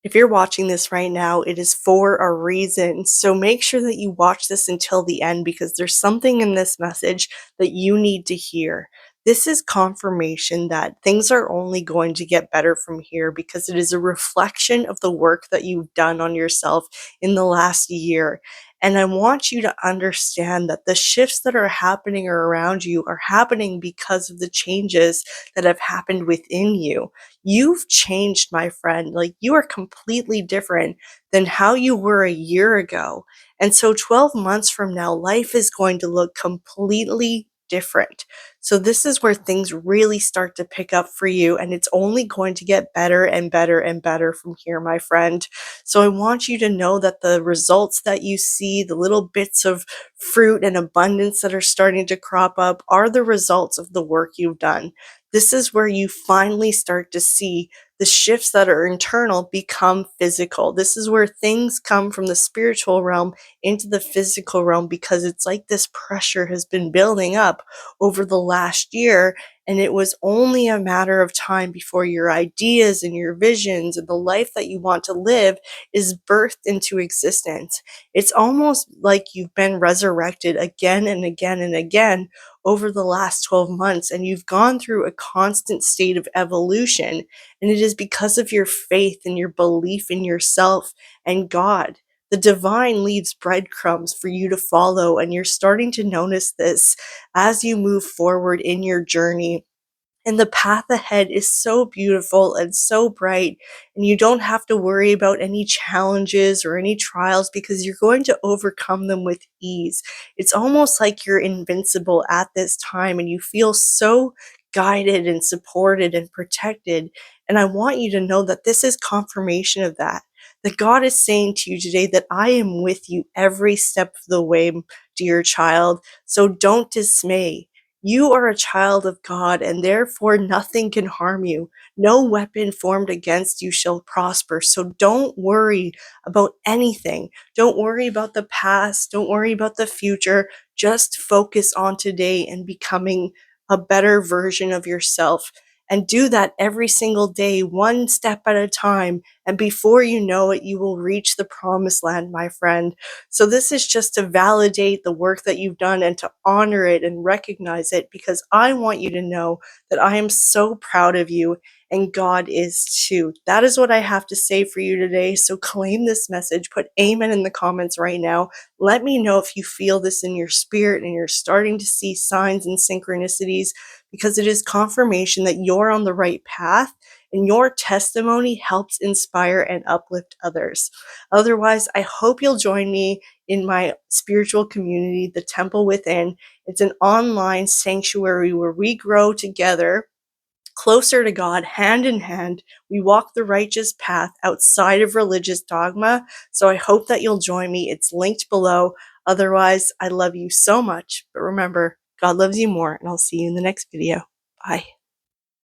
If you're watching this right now, it is for a reason. So make sure that you watch this until the end because there's something in this message that you need to hear. This is confirmation that things are only going to get better from here because it is a reflection of the work that you've done on yourself in the last year. And I want you to understand that the shifts that are happening around you are happening because of the changes that have happened within you. You've changed, my friend. Like, you are completely different than how you were a year ago. And so 12 months from now, life is going to look completely different. So this is where things really start to pick up for you, and it's only going to get better and better and better from here, my friend. So I want you to know that the results that you see, the little bits of fruit and abundance that are starting to crop up, are the results of the work you've done. This is where you finally start to see the shifts that are internal become physical. This is where things come from the spiritual realm into the physical realm because it's like this pressure has been building up over the last year. And it was only a matter of time before your ideas and your visions and the life that you want to live is birthed into existence. It's almost like you've been resurrected again and again and again over the last 12 months, and you've gone through a constant state of evolution. And it is because of your faith and your belief in yourself and God. The divine leaves breadcrumbs for you to follow, and you're starting to notice this as you move forward in your journey. And the path ahead is so beautiful and so bright, and you don't have to worry about any challenges or any trials because you're going to overcome them with ease. It's almost like you're invincible at this time, and you feel so guided and supported and protected. And I want you to know that this is confirmation of that. That God is saying to you today that I am with you every step of the way, dear child. So don't dismay. You are a child of God, and therefore nothing can harm you. No weapon formed against you shall prosper. So don't worry about anything. Don't worry about the past. Don't worry about the future. Just focus on today and becoming a better version of yourself. And do that every single day, one step at a time. And before you know it, you will reach the promised land, my friend. So this is just to validate the work that you've done and to honor it and recognize it because I want you to know that I am so proud of you and God is too. That is what I have to say for you today. So claim this message, put amen in the comments right now. Let me know if you feel this in your spirit and you're starting to see signs and synchronicities because it is confirmation that you're on the right path and your testimony helps inspire and uplift others. Otherwise, I hope you'll join me in my spiritual community, the Temple Within. It's an online sanctuary where we grow together closer to God, hand in hand. We walk the righteous path outside of religious dogma. So I hope that you'll join me. It's linked below. Otherwise, I love you so much. But remember, God loves you more, and I'll see you in the next video. Bye.